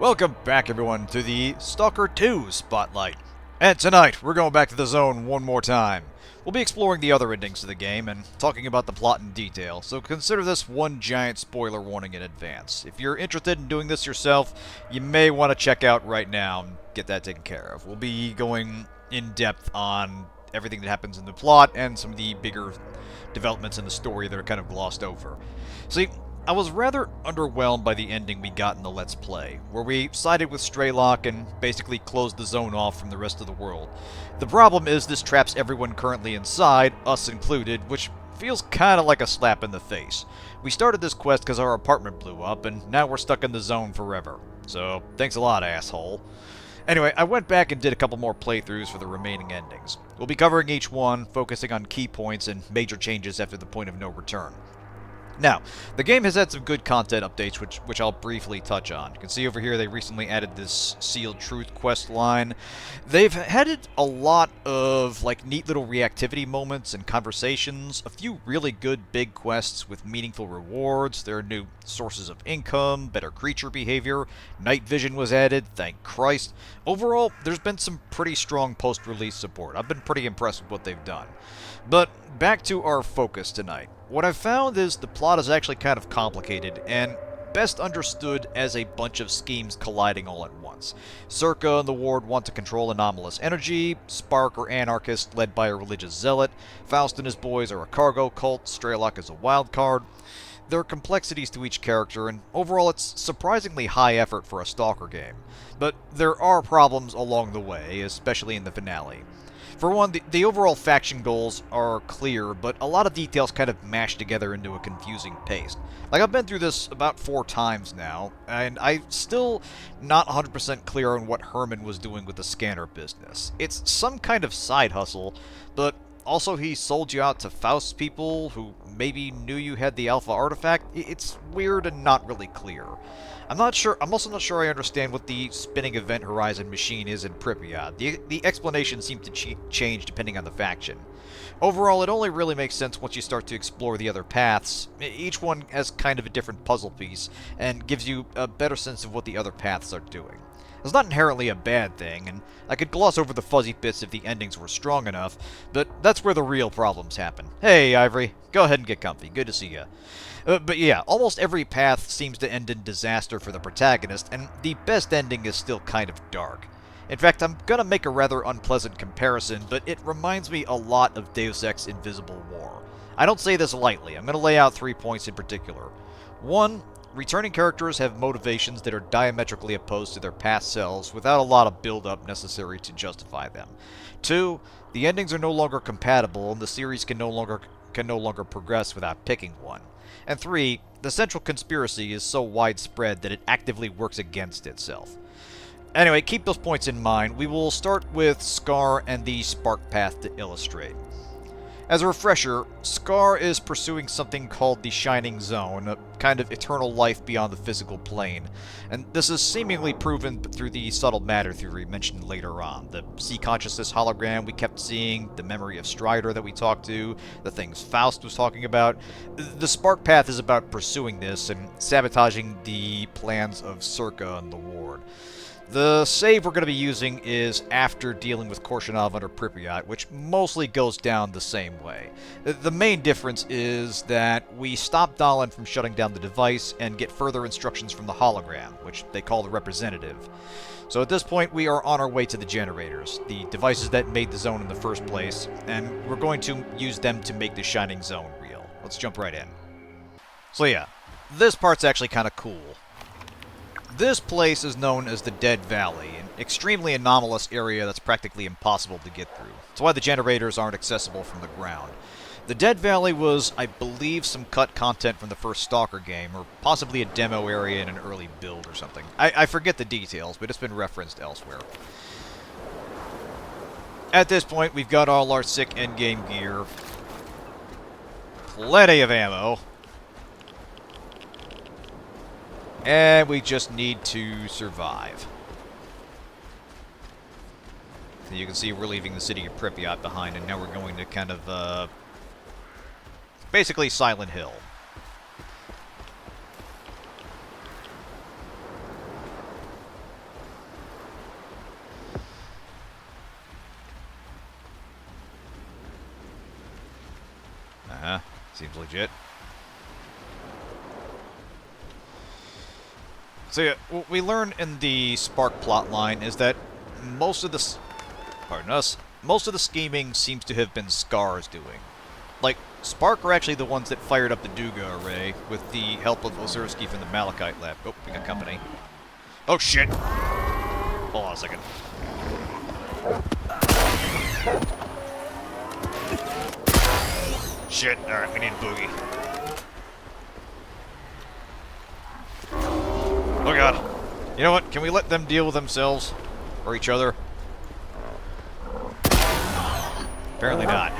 Welcome back, everyone, to the Stalker 2 Spotlight. And tonight, we're going back to the zone one more time. We'll be exploring the other endings of the game and talking about the plot in detail, so consider this one giant spoiler warning in advance. If you're interested in doing this yourself, you may want to check out right now and get that taken care of. We'll be going in depth on everything that happens in the plot and some of the bigger developments in the story that are kind of glossed over. See, I was rather underwhelmed by the ending we got in the Let's Play, where we sided with Strelok and basically closed the zone off from the rest of the world. The problem is this traps everyone currently inside, us included, which feels kinda like a slap in the face. We started this quest because our apartment blew up, and now we're stuck in the zone forever. So, thanks a lot, asshole. Anyway, I went back and did a couple more playthroughs for the remaining endings. We'll be covering each one, focusing on key points and major changes after the point of no return. Now, the game has had some good content updates, which I'll briefly touch on. You can see over here they recently added this Sealed Truth quest line. They've added a lot of neat little reactivity moments and conversations, a few really good big quests with meaningful rewards. There are new sources of income, better creature behavior, night vision was added, thank Christ. Overall, there's been some pretty strong post-release support. I've been pretty impressed with what they've done. But back to our focus tonight. What I've found is the plot is actually kind of complicated, and best understood as a bunch of schemes colliding all at once. S.T.A.L.K.E.R and the Ward want to control anomalous energy, Spark are anarchists led by a religious zealot, Faust and his boys are a cargo cult, Strelok is a wild card. There are complexities to each character, and overall it's surprisingly high effort for a Stalker game. But there are problems along the way, especially in the finale. For one, the overall faction goals are clear, but a lot of details kind of mashed together into a confusing paste. I've been through this about 4 times now, and I'm still not 100% clear on what Herman was doing with the scanner business. It's some kind of side hustle, but also he sold you out to Faust's people, who maybe knew you had the Alpha artifact. It's weird and not really clear. I'm also not sure I understand what the spinning event horizon machine is in Pripyat. The explanation seems to change depending on the faction. Overall, it only really makes sense once you start to explore the other paths. Each one has kind of a different puzzle piece, and gives you a better sense of what the other paths are doing. It's not inherently a bad thing, and I could gloss over the fuzzy bits if the endings were strong enough, but that's where the real problems happen. Hey, Ivory. Go ahead and get comfy. Good to see ya. But yeah, almost every path seems to end in disaster for the protagonist, and the best ending is still kind of dark. In fact, I'm gonna make a rather unpleasant comparison, but it reminds me a lot of Deus Ex Invisible War. I don't say this lightly. I'm gonna lay out 3 points in particular. 1. Returning characters have motivations that are diametrically opposed to their past selves without a lot of build-up necessary to justify them. 2. The endings are no longer compatible, and the series can no longer progress without picking one. And 3. The central conspiracy is so widespread that it actively works against itself. Anyway, keep those points in mind. We will start with S.T.A.L.K.E.R and the Spark path to illustrate. As a refresher, S.T.A.L.K.E.R is pursuing something called the Shining Zone, a kind of eternal life beyond the physical plane. And this is seemingly proven through the subtle matter theory mentioned later on. The C-consciousness hologram we kept seeing, the memory of Strider that we talked to, the things Faust was talking about. The Spark path is about pursuing this and sabotaging the plans of S.T.A.L.K.E.R and the Ward. The save we're going to be using is after dealing with Korshinov under Pripyat, which mostly goes down the same way. The main difference is that we stop Dahlin from shutting down the device and get further instructions from the hologram, which they call the representative. So at this point, we are on our way to the generators, the devices that made the zone in the first place, and we're going to use them to make the Shining Zone real. Let's jump right in. So yeah, this part's actually kind of cool. This place is known as the Dead Valley, an extremely anomalous area that's practically impossible to get through. That's why the generators aren't accessible from the ground. The Dead Valley was, I believe, some cut content from the first Stalker game, or possibly a demo area in an early build or something. I forget the details, but it's been referenced elsewhere. At this point, we've got all our sick endgame gear. Plenty of ammo. And we just need to survive. So you can see we're leaving the city of Pripyat behind, and now we're going to kind of, basically Silent Hill. Seems legit. So yeah, what we learn in the Spark plotline is that most of the... Pardon us. Most of the scheming seems to have been S.T.A.L.K.E.R's doing. Like, Spark are actually the ones that fired up the Duga array with the help of Skif from the Malachite lab. Oh, we got company. Oh, shit! Hold on a second. Shit, alright, we need a boogie. Oh god. You know what? Can we let them deal with themselves? Or each other? Apparently not.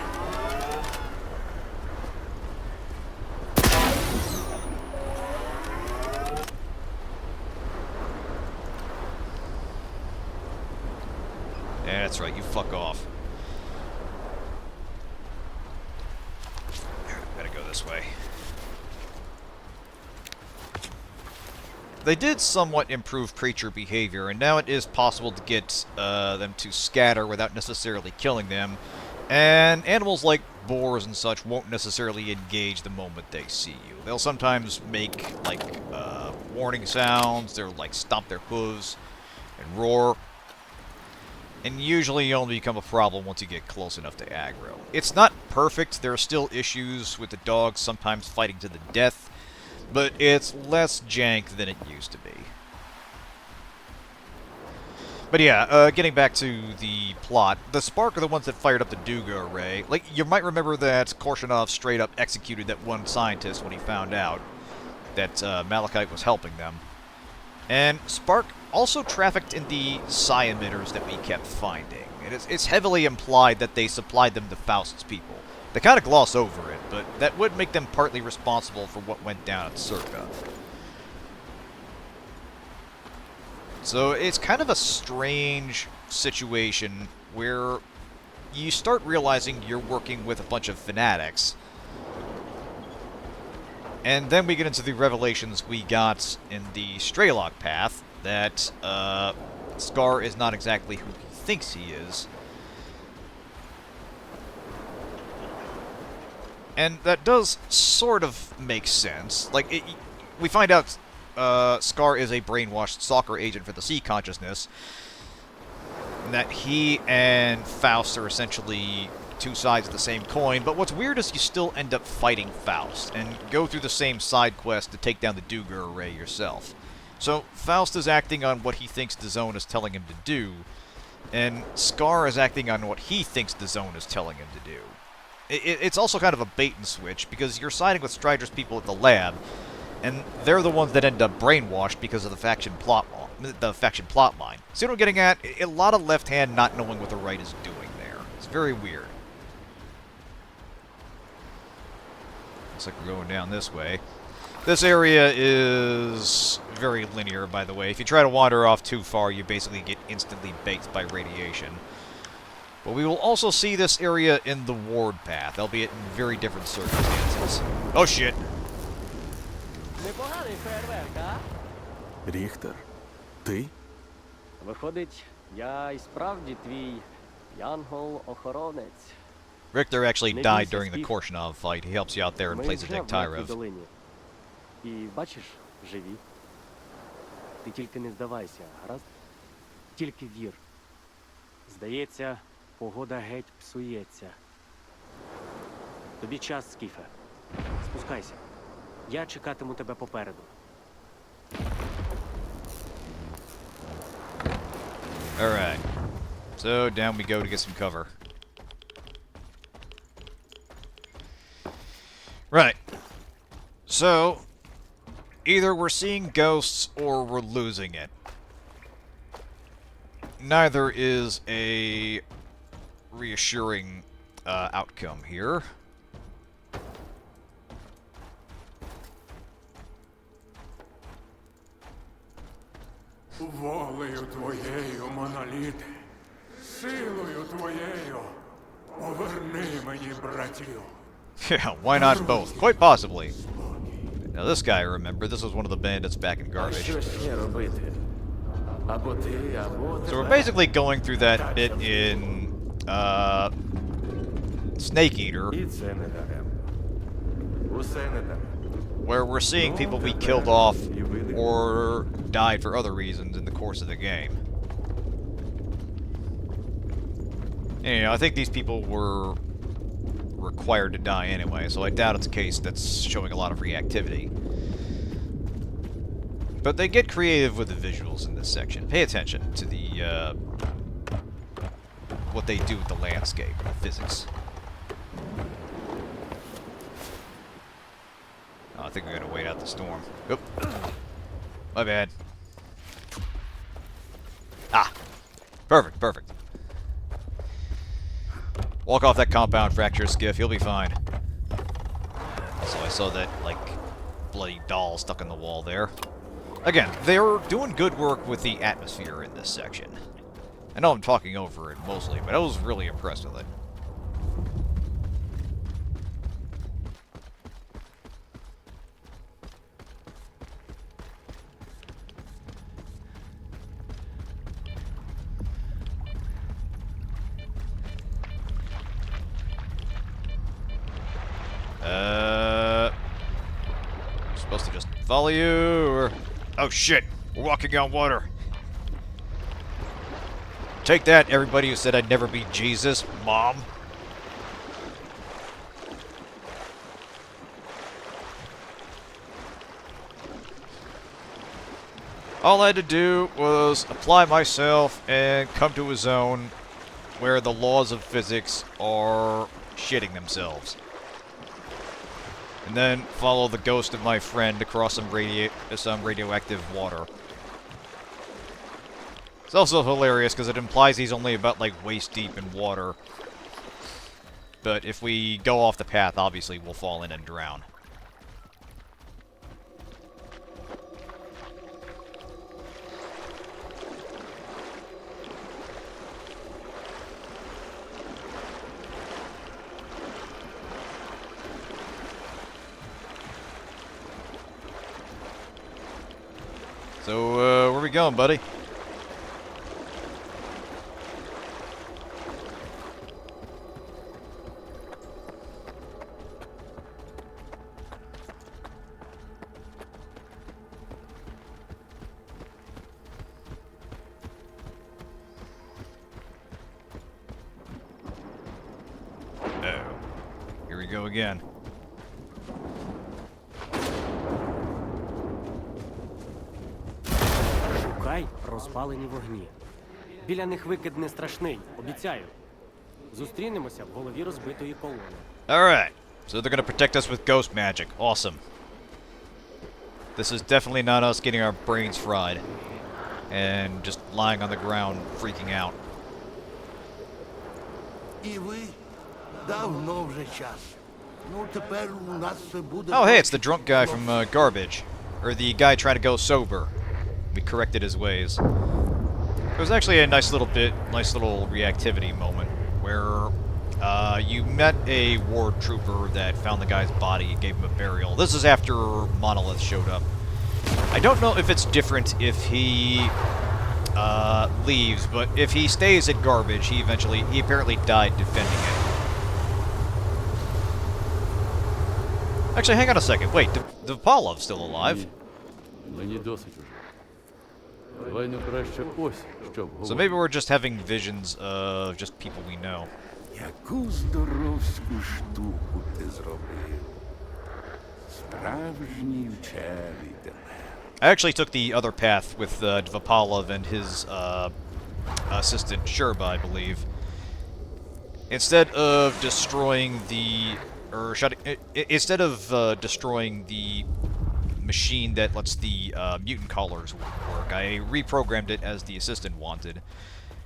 Yeah, that's right. You fuck off. Better go this way. They did somewhat improve creature behavior, and now it is possible to get them to scatter without necessarily killing them. And animals like boars and such won't necessarily engage the moment they see you. They'll sometimes make, like, warning sounds, they'll, like, stomp their hooves and roar. And usually you only become a problem once you get close enough to aggro. It's not perfect, there are still issues with the dogs sometimes fighting to the death, but it's less jank than it used to be. But yeah, getting back to the plot, the Spark are the ones that fired up the Duga array. Like, you might remember that Korshinov straight up executed that one scientist when he found out that Malachite was helping them. And Spark also trafficked in the psi emitters that we kept finding. And it's heavily implied that they supplied them to Faust's people. They kind of gloss over it, but that would make them partly responsible for what went down at Circa. So it's kind of a strange situation where you start realizing you're working with a bunch of fanatics. And then we get into the revelations we got in the Strelok path that S.T.A.L.K.E.R is not exactly who he thinks he is. And that does sort of make sense. Like, we find out S.T.A.L.K.E.R is a brainwashed stalker agent for the sea consciousness. And that he and Faust are essentially two sides of the same coin. But what's weird is you still end up fighting Faust and go through the same side quest to take down the Duga array yourself. So Faust is acting on what he thinks the Zone is telling him to do, and S.T.A.L.K.E.R is acting on what he thinks the Zone is telling him to do. It's also kind of a bait and switch, because you're siding with Strider's people at the lab, and they're the ones that end up brainwashed because of the faction plot line. See what I'm getting at? A lot of left hand not knowing what the right is doing there. It's very weird. Looks like we're going down this way. This area is very linear, by the way. If you try to wander off too far, you basically get instantly baked by radiation. But we will also see this area in the ward path, albeit in very different circumstances. Oh shit! Ріхтер, ти? Виходить, я і справді твій янгол-охоронець. Richter actually died during the Korshinov fight. He helps you out there in place of Nektarov. І бачиш, живі. Ти тільки не здавайся, гаразд? Тільки вір. Здається, погода геть псується. Тобі час, Скіфе. Спускайся. Я чекатиму тебе попереду. Alright. So, down we go to get some cover. Right. So, either we're seeing ghosts or we're losing it. Neither is a reassuring outcome here. Волею твоєю, моноліте, силою твоєю, поверни мені братів. Yeah, why not both? Quite possibly. Now this guy, remember, this was one of the bandits back in Garbage. So we're basically going through that bit in Snake Eater, Усе не так. where we're seeing people be killed off or died for other reasons in the course of the game. And, you know, I think these people were required to die anyway, so I doubt it's a case that's showing a lot of reactivity. But they get creative with the visuals in this section. Pay attention to the, what they do with the landscape and the physics. Oh, I think we're gonna wait out the storm. Oop. My bad. Ah! Perfect, perfect. Walk off that compound fracture, Skif. You'll be fine. So I saw that, like, bloody doll stuck in the wall there. Again, they're doing good work with the atmosphere in this section. I know I'm talking over it mostly, but I was really impressed with it. Supposed to just follow you, or... Oh shit! We're walking on water! Take that, everybody who said I'd never be Jesus, Mom! All I had to do was apply myself and come to a zone where the laws of physics are shitting themselves. And then follow the ghost of my friend across some radioactive water. It's also hilarious because it implies he's only about, like, waist deep in water. But if we go off the path, obviously we'll fall in and drown. So, where we going, buddy? Oh, here we go again. Шукай розпалені вогні. Біля них викид не страшний, обіцяю. Зустрінемося в голові розбитої колони. Alright, so they're gonna protect us with ghost magic. Awesome. This is definitely not us getting our brains fried. And just lying on the ground, freaking out. І ви? Давно вже час. Ну, тепер у нас все буде... Oh, hey, it's the drunk guy from Garbage. Or the guy trying to go sober. We corrected his ways. It was actually a nice little reactivity moment where you met a ward trooper that found the guy's body and gave him a burial. This is after Monolith showed up. I don't know if it's different if he leaves, but if he stays at Garbage, he apparently died defending it. Actually, hang on a second. Wait, Dvapalov's still alive. Мені досить уже. Давай ну краще ось, щоб So maybe we're just having visions of just people we know. Яку здоровську штуку ти зробив. Справжній вчений тепер. I actually took the other path with Dvapalov and his assistant Sherba, I believe. Instead of destroying the machine that lets the mutant collars work, I reprogrammed it as the assistant wanted.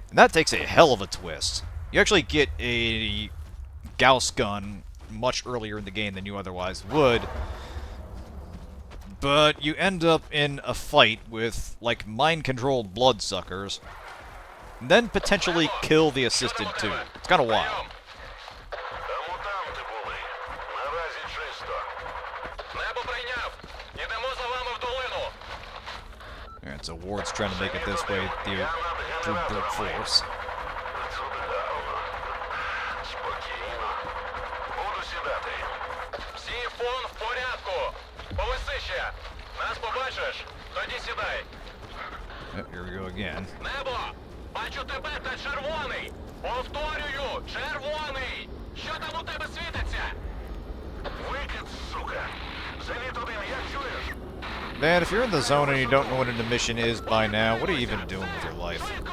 And that takes a hell of a twist. You actually get a Gauss gun much earlier in the game than you otherwise would. But you end up in a fight with, like, mind-controlled bloodsuckers, and then potentially kill the assistant too. It's kind of wild. Мутанти були. Наразі чисто. Небо прийняв. Ідемо за вами в долину. Alright, so Ward's trying to make it this way through brute force. Спокійно. Буду сідати. Всі фон в Тоді сідай. Oh, here we go again. Небо! Бачу тебе, та червоний! Повторюю, червоний! Що там у тебе світиться? Викид, сука! Зенит один, як чуєш? Man, if you're in the zone and you don't know what an emission is by now, what are you even doing with your life? Швидко!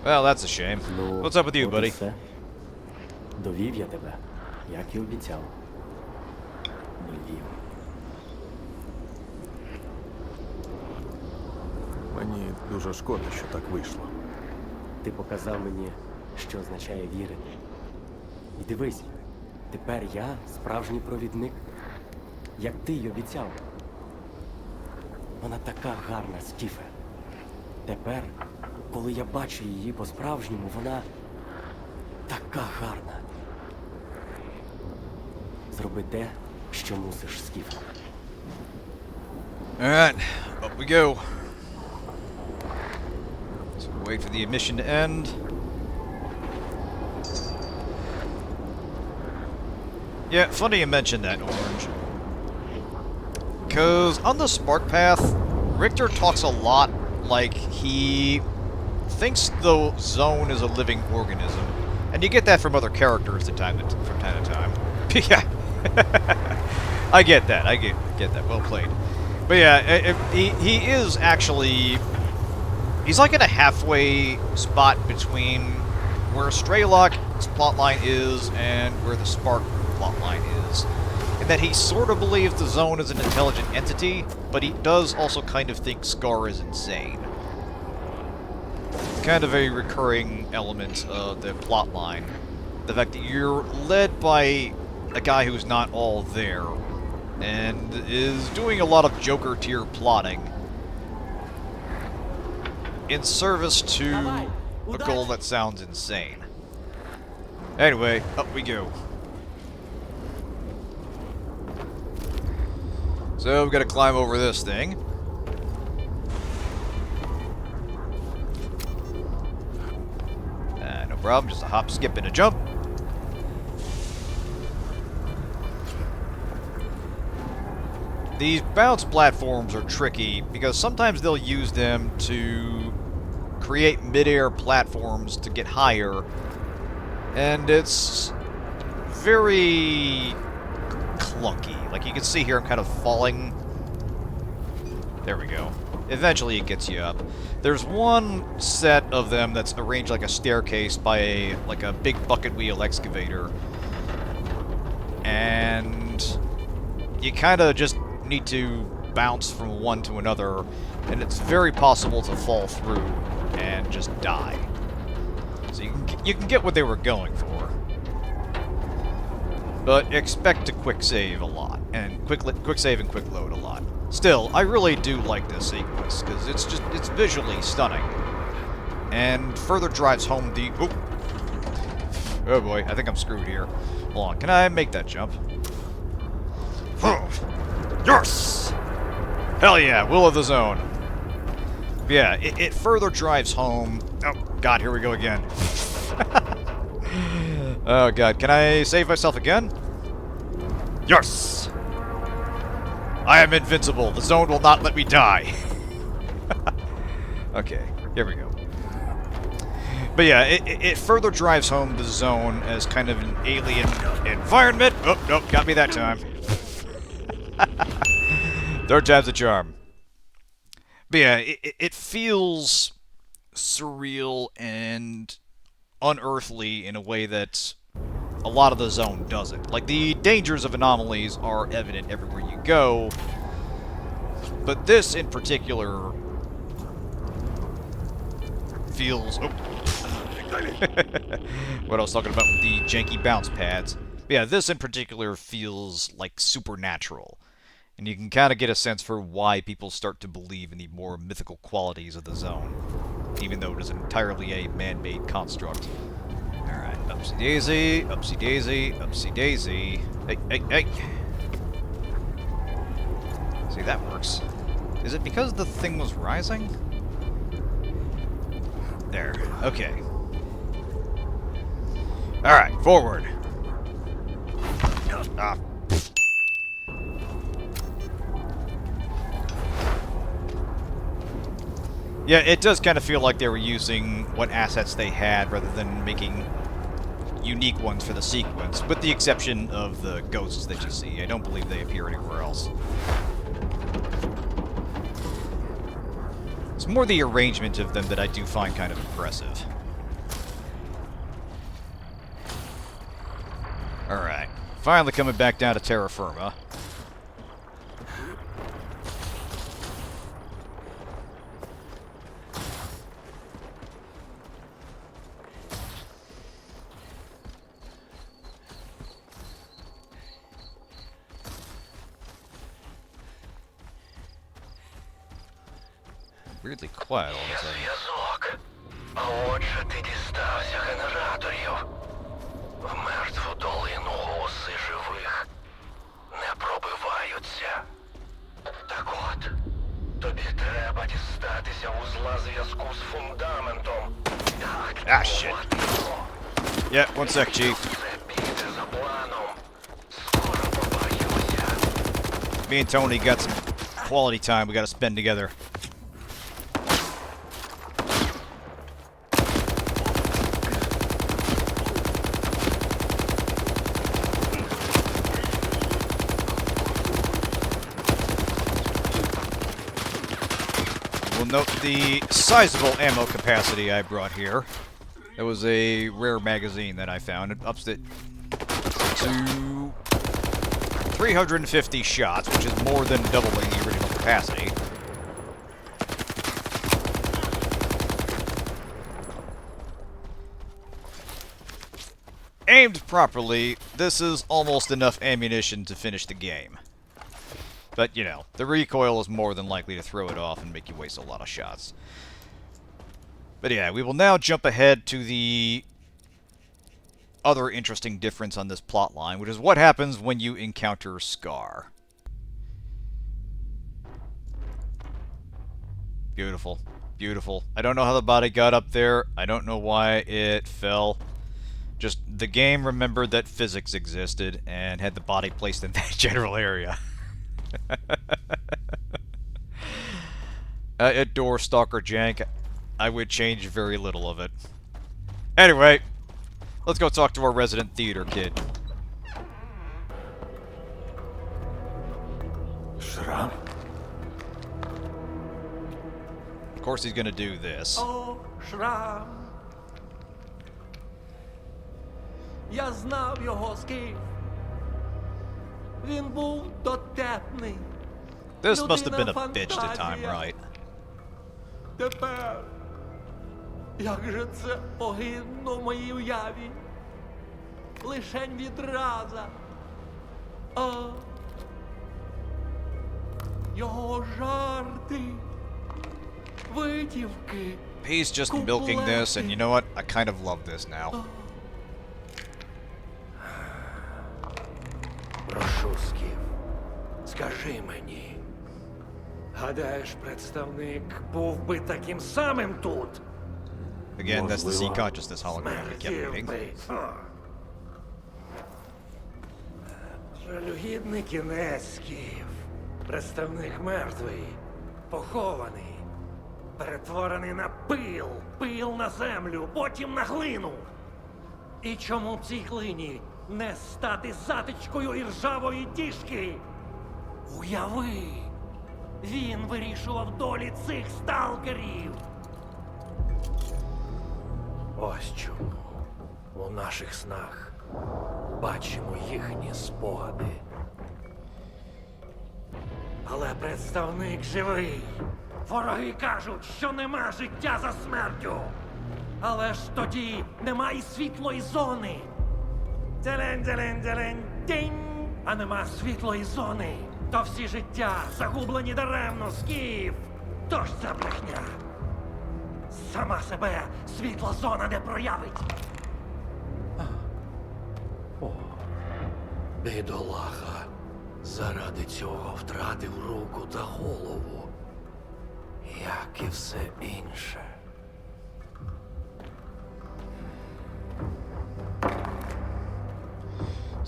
Well, that's a shame. What's up with you, от і buddy? все. Довів я тебе, як і обіцяв. Довів. Мені дуже шкода, що так вийшло. Ти показав мені, що означає вірити. І дивись, тепер я справжній провідник, як ти й обіцяв. Вона така гарна, Скіфе. Тепер, коли я бачу її по-справжньому, вона така гарна. Зроби те, що мусиш, Скіфе. Alright, up we go. So wait for the emission to end. Yeah, funny you mentioned that, Orange. Because on the Spark Path, Richter talks a lot like he thinks the zone is a living organism. And you get that from other characters from time to time. Yeah. I get that. I get that. Well played. But yeah, he is actually... He's like in a halfway spot between where Strelok's plotline is and where the Spark plotline is. In that he sort of believes the zone is an intelligent entity, but he does also kind of think S.T.A.L.K.E.R is insane. Kind of a recurring element of the plotline. The fact that you're led by a guy who's not all there, and is doing a lot of Joker tier plotting in service to a goal that sounds insane. Anyway, up we go. So we've got to climb over this thing. No problem, just a hop, skip, and a jump. These bounce platforms are tricky because sometimes they'll use them to create mid-air platforms to get higher, and it's very clunky. Like you can see here, I'm kind of falling. There we go. Eventually it gets you up. There's one set of them that's arranged like a staircase by a big bucket wheel excavator, and you kind of just need to bounce from one to another, and it's very possible to fall through and just die. So you can get what they were going for, but expect to quick save a lot, and quick save and quick load a lot. Still, I really do like this sequence because it's visually stunning, and further drives home the oh boy, I think I'm screwed here. Hold on, can I make that jump? Yes! Hell yeah, will of the zone. Yeah, it further drives home... Oh, God, here we go again. Oh, God, can I save myself again? Yes! I am invincible. The zone will not let me die. Okay, here we go. But yeah, it further drives home the zone as kind of an alien environment. Oh, nope, got me that time. Third time's the charm. But yeah, it feels surreal and unearthly in a way that a lot of the zone doesn't. Like, the dangers of anomalies are evident everywhere you go, but this in particular feels... Oh. What I was talking about with the janky bounce pads. But yeah, this in particular feels like supernatural. And you can kind of get a sense for why people start to believe in the more mythical qualities of the zone, even though it is entirely a man-made construct. Alright, upsy-daisy, upsy-daisy, upsy-daisy. Hey, hey, hey! See, that works. Is it because the thing was rising? There, okay. Alright, forward. Ah. Yeah, it does kind of feel like they were using what assets they had rather than making unique ones for the sequence, with the exception of the ghosts that you see. I don't believe they appear anywhere else. It's more the arrangement of them that I do find kind of impressive. Alright. Finally coming back down to terra firma. Weirdly quiet all of a sudden. Зв'язок. А отже, ти дістався генераторів. В мертву долину голоси живих не пробиваються. Так от, тобі треба дістатися вузла зв'язку з фундаментом. Ah, shit. Yeah, one sec, Chief. Все піде за планом. Скоро побачимося. Me and Tony got some quality time we gotta spend together. Note the sizable ammo capacity I brought here. It was a rare magazine that I found. It ups it to 350 shots, which is more than doubling the original capacity. Aimed properly, this is almost enough ammunition to finish the game. But, you know, the recoil is more than likely to throw it off and make you waste a lot of shots. But yeah, we will now jump ahead to the other interesting difference on this plotline, which is what happens when you encounter S.T.A.L.K.E.R. Beautiful. Beautiful. I don't know how the body got up there. I don't know why it fell. Just, the game remembered that physics existed and had the body placed in that general area. I adore Stalker jank. I would change very little of it. Anyway, let's go talk to our resident theater kid. Шрам? Of course he's gonna do this. О, Шрам. Я знав його, Скif. Він був дотепний. This must have been a bitch to time right. Тепер, як же це огидно в моїй уяві. Лишень відраза. А його жарти, витівки. He's just milking this, and you know what? I kind of love this now. Прошу, Скif, скажи мені. Гадаєш, представник був би таким самим тут? Again, that's the Можливо. sea consciousness hologram we kept Смертів meeting. би. Жалюгідний кінець, Skif. Представник мертвий, похований, перетворений на пил, пил на землю, потім на глину. І чому в цій глині не стати затичкою іржавої діжки? Уяви, він вирішував долі цих сталкерів. Ось чому у наших снах бачимо їхні спогади. Але представник живий. Вороги кажуть, що нема життя за смертю. Але ж тоді нема і світлої зони. Дзелень-дзелень-дзелень-дінь! А нема світлої зони. То всі життя загублені даремно, Skif. Тож це брехня. Сама себе світла зона не проявить. Бідолаха заради цього втратив руку та голову, як і все інше.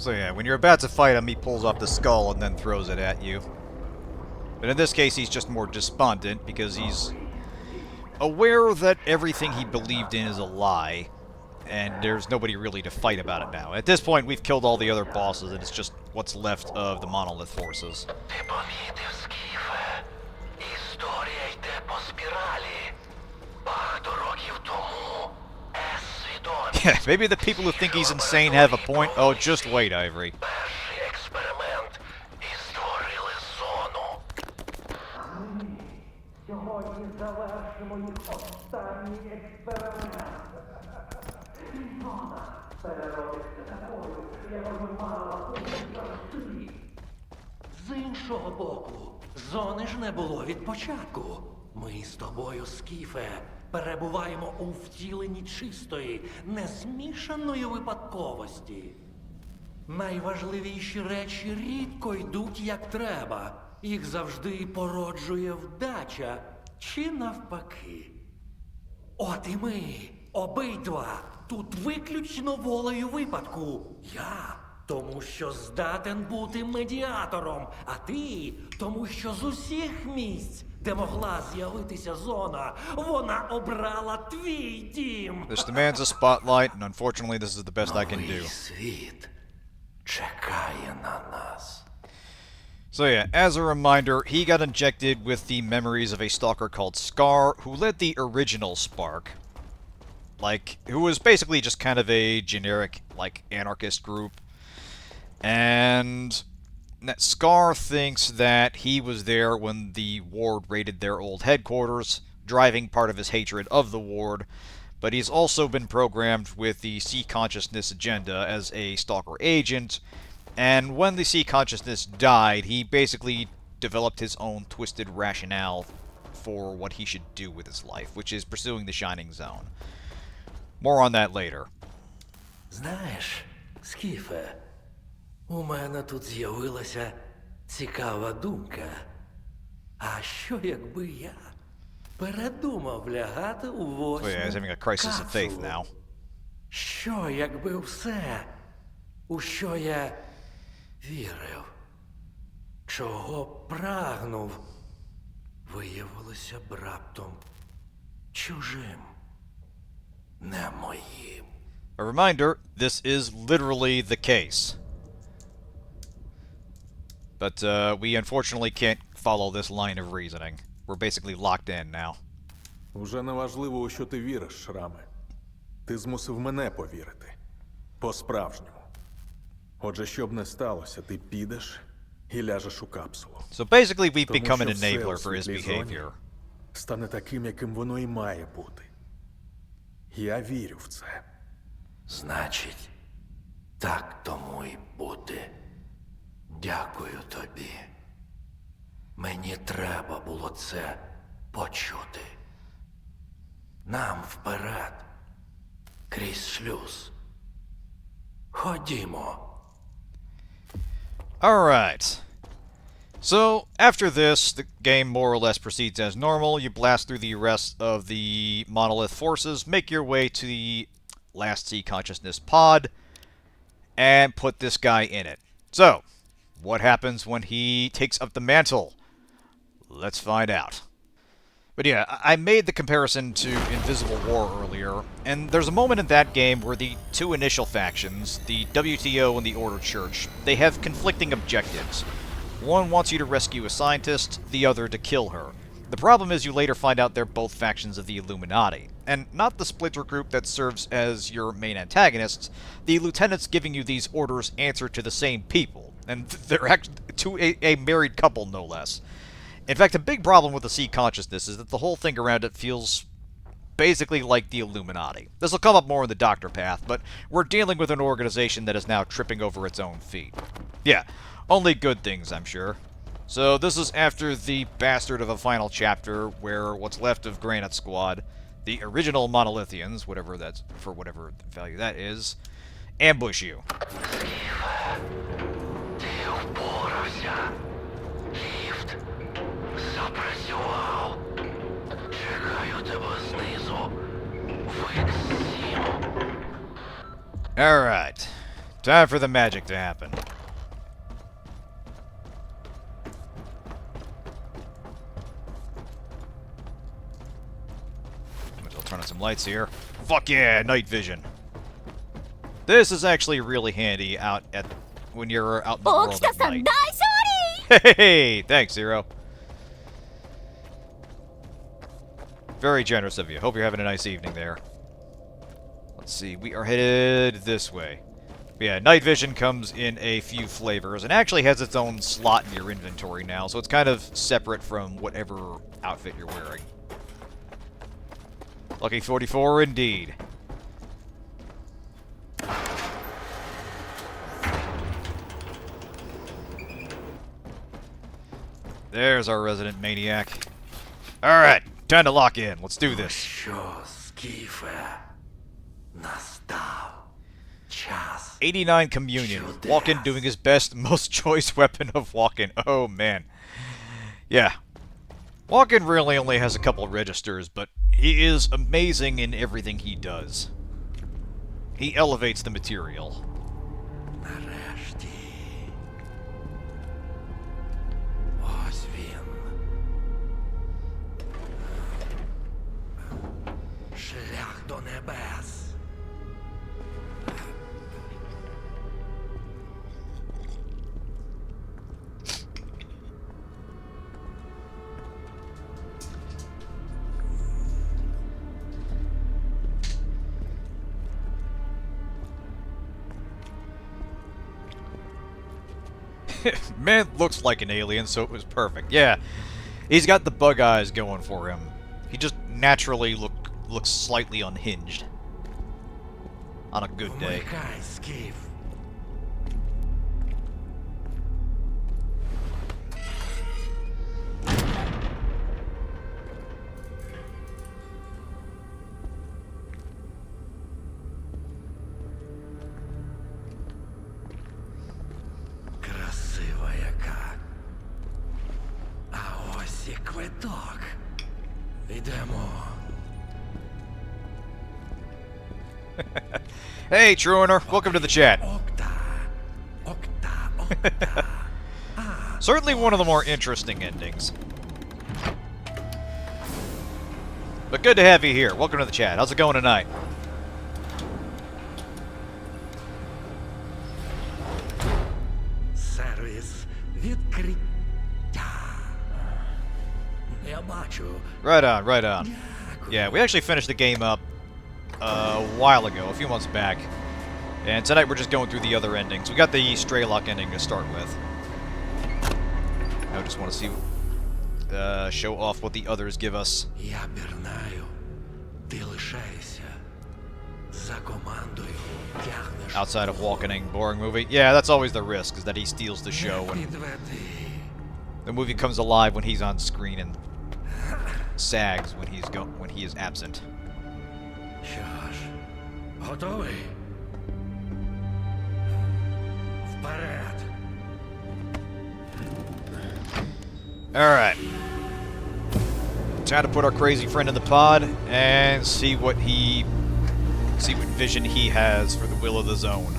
So yeah, when you're about to fight him, he pulls off the skull and then throws it at you. But in this case, he's just more despondent because he's aware that everything he believed in is a lie, and there's nobody really to fight about it now. At this point, we've killed all the other bosses, and it's just what's left of the monolith forces. Ти помітив, Скіфе? Історія йде по спіралі. Багато років тому свідомість. Yeah, maybe the people who think he's insane have a point. Oh, just wait, Ivory. Перший експеримент і створили зону. Сьогодні завершимо їх останній експеримент. Зона переродиться такою, якою мала бути завжди. З іншого боку, зони ж не було від початку. Ми з тобою, Скіфе, перебуваємо у втіленні чистої, незмішаної випадковості. Найважливіші речі рідко йдуть як треба. Їх завжди породжує вдача, чи навпаки. От і ми, обидва, тут виключно волею випадку. Я, тому що здатен бути медіатором, а ти, тому що з усіх місць, де могла з'явитися зона, вона обрала твій дім. This demands a spotlight, and unfortunately this is the best I can do. Новий світ чекає на нас. So yeah, as a reminder, he got injected with the memories of a stalker called S.T.A.L.K.E.R, who led the original Spark. Who was basically just kind of a generic, anarchist group. And S.T.A.L.K.E.R thinks that he was there when the Ward raided their old headquarters, driving part of his hatred of the Ward, but he's also been programmed with the C-consciousness agenda as a Stalker agent, and when the C-consciousness died, he basically developed his own twisted rationale for what he should do with his life, which is pursuing the Shining Zone. More on that later. Знаєш, Скіфе, у мене тут з'явилася цікава думка. А що якби я передумав лягати у восьму Oh yeah, he's having a crisis of faith now. Що якби все, у що я вірив, чого прагнув, виявилося б раптом чужим, не моїм. A reminder, this is literally the case. But we unfortunately can't follow this line of reasoning. We're basically locked in now. Вже не важливо, у що ти віриш, Шраме. Ти змусив мене повірити. По-справжньому. Отже, що б не сталося, ти підеш і ляжеш у капсулу. So basically we've Тому become an що все enabler у for his світлій зоні behavior. стане таким, яким воно і має бути. Я вірю в це. Значить, так тому й буде. Дякую тобі. Мені треба було це почути. Нам вперед, крізь шлюз. Ходімо. Alright. So, after this, the game more or less proceeds as normal. You blast through the rest of the monolith forces, make your way to the last C-consciousness pod, and put this guy in it. So, what happens when he takes up the mantle? Let's find out. But yeah, I made the comparison to Invisible War earlier, and there's a moment in that game where the two initial factions, the WTO and the Order Church, they have conflicting objectives. One wants you to rescue a scientist, the other to kill her. The problem is you later find out they're both factions of the Illuminati, and not the splinter group that serves as your main antagonists. The lieutenants giving you these orders answer to the same people, and they're actually to a married couple, no less. In fact, a big problem with the C-consciousness is that the whole thing around it feels basically like the Illuminati. This will come up more in the Doctor path, but we're dealing with an organization that is now tripping over its own feet. Yeah, only good things, I'm sure. So this is after the bastard of a final chapter where what's left of Granite Squad, the original Monolithians, whatever that's for whatever value that is, ambush you. Ти впорався. Ліфт запрацював. Чекаю тебе знизу. Вик 7. Alright. Time for the magic to happen. I'll turn on some lights here. Fuck yeah, night vision. This is actually really handy out at when you're out in the world at night. Hey, thanks, Zero. Very generous of you. Hope you're having a nice evening there. Let's see, we are headed this way. But yeah, night vision comes in a few flavors and actually has its own slot in your inventory now, so it's kind of separate from whatever outfit you're wearing. Lucky 44 indeed. There's our resident maniac. Alright, time to lock in. Let's do this. Що, Скіфе? Настав час. 89 Communion. Walken doing his best, most choice weapon of Walken. Oh, man. Yeah. Walken really only has a couple registers, but he is amazing in everything he does. He elevates the material. Нарешті. Ось він. Шлях до небес. Man looks like an alien, so it was perfect. Yeah, he's got the bug eyes going for him. He just naturally looks slightly unhinged. On a good day. Вмикай, Скіф. Красива яка. А ось і квиток. Йдемо. Hey, Truiner, welcome to the chat. Окта. Окта. Окта. Certainly one of the more interesting endings. But good to have you here. Welcome to the chat. How's it going tonight? Сервіс відкриття. Я бачу. Right on, right on. Yeah, we actually finished the game up a while ago, a few months back. And tonight we're just going through the other endings. We got the Strelok ending to start with. I just want to see, show off what the others give us. Я пірнаю. Ти лишайся. За командою тягнеш. Outside of Walkening, boring movie. Yeah, that's always the risk, is that he steals the show and Підведи. the movie comes alive when he's on screen and sags when he is absent. Що ж, готовий? Вперед! Alright. Time to put our crazy friend in the pod and see what vision he has for the will of the zone.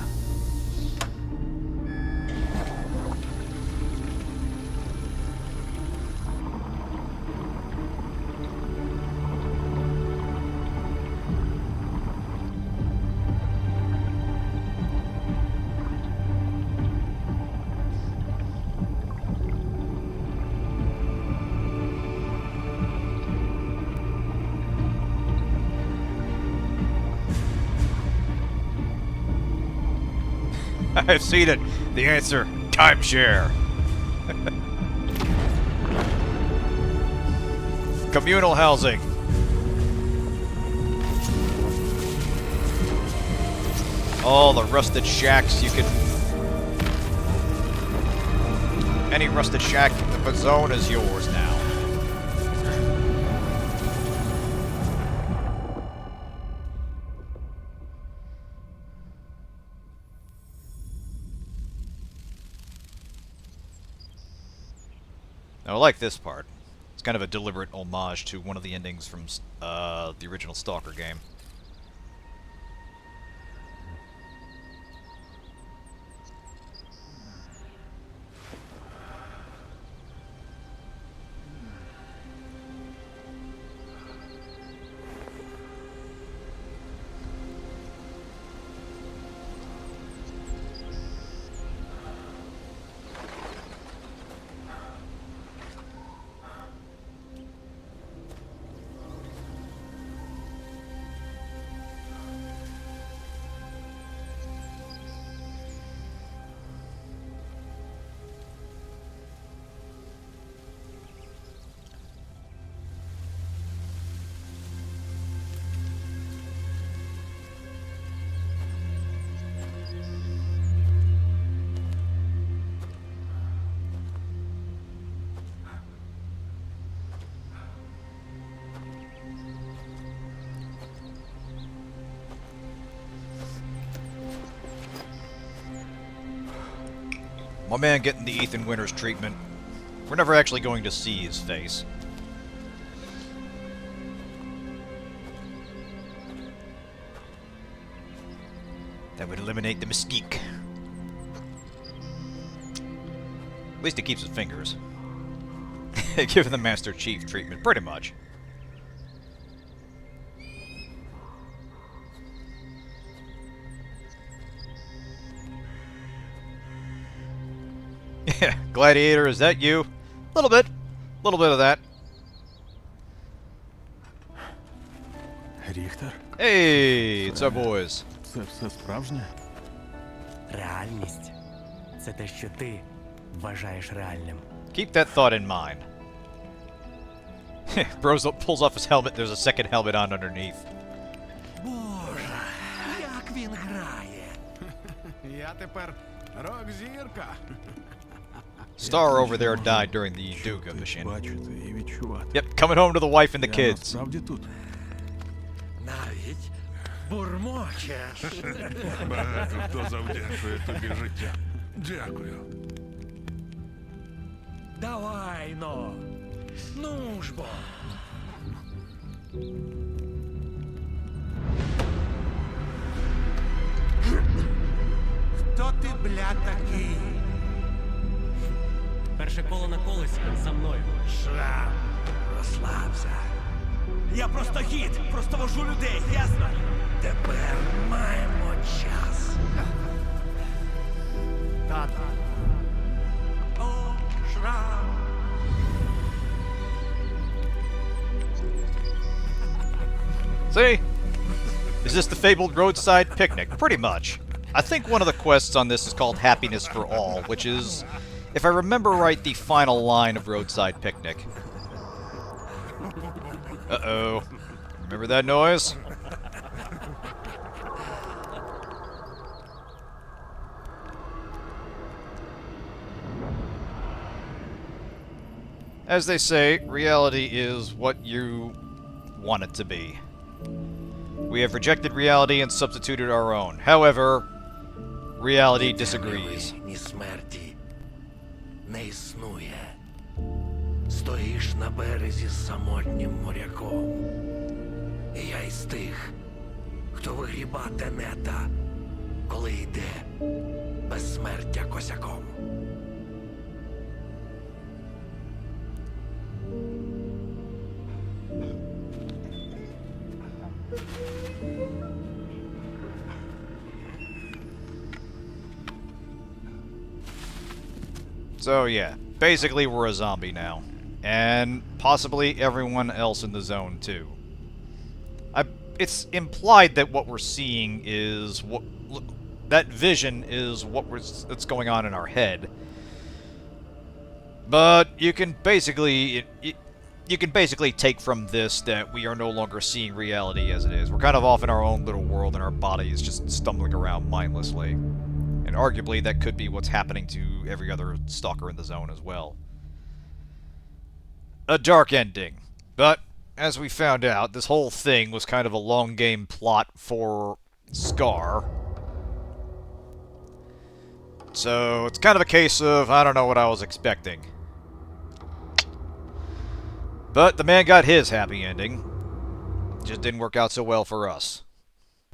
I've seen it. The answer, timeshare. Communal housing. All the rusted shacks you can... Any rusted shack in the zone is yours now. I like this part. It's kind of a deliberate homage to one of the endings from the original Stalker game. My man getting the Ethan Winters treatment. We're never actually going to see his face. That would eliminate the mystique. At least it keeps his fingers. Giving the Master Chief treatment, pretty much. Yeah, Gladiator, is that you? Little bit of that. Ріхтер? Hey, it's our boys. Це все справжнє? Реальність – це те, що ти вважаєш реальним. Keep that thought in mind. Bros pulls off his helmet, there's a second helmet on underneath. Боже, як він грає. Я тепер рок-зірка. Star over there died during the Duga mission. Бачити і відчувати. Yep, coming home to the wife and the Я kids. насправді тут. Навіть бурмочеш. Багато хто завдячує тобі життя. Дякую. Давай, но. Ну ж бо. Хто ти, бля, такий? Перше коло на колесі за мною. Шрам, розслабся. Я просто гід, просто вожу людей, ясно? Тепер маємо час. Тато. О, Шрам. See? Is this the fabled roadside picnic? Pretty much. I think one of the quests on this is called Happiness for All, which is, if I remember right, the final line of Roadside Picnic. Uh-oh. Remember that noise? As they say, reality is what you want it to be. We have rejected reality and substituted our own. However, reality disagrees. Ні смерті не існує. Стоїш на березі самотнім моряком. І я із тих, хто вигріба тенета, коли йде безсмертя косяком. So yeah, basically we're a zombie now. And possibly everyone else in the zone too. It's implied that what we're seeing is what... that vision is that's going on in our head. But you can basically... you can basically take from this that we are no longer seeing reality as it is. We're kind of off in our own little world and our body is just stumbling around mindlessly. And arguably that could be what's happening to every other stalker in the zone as well. A dark ending. But, as we found out, this whole thing was kind of a long game plot for S.T.A.L.K.E.R. So, it's kind of a case of, I don't know what I was expecting. But the man got his happy ending. Just didn't work out so well for us.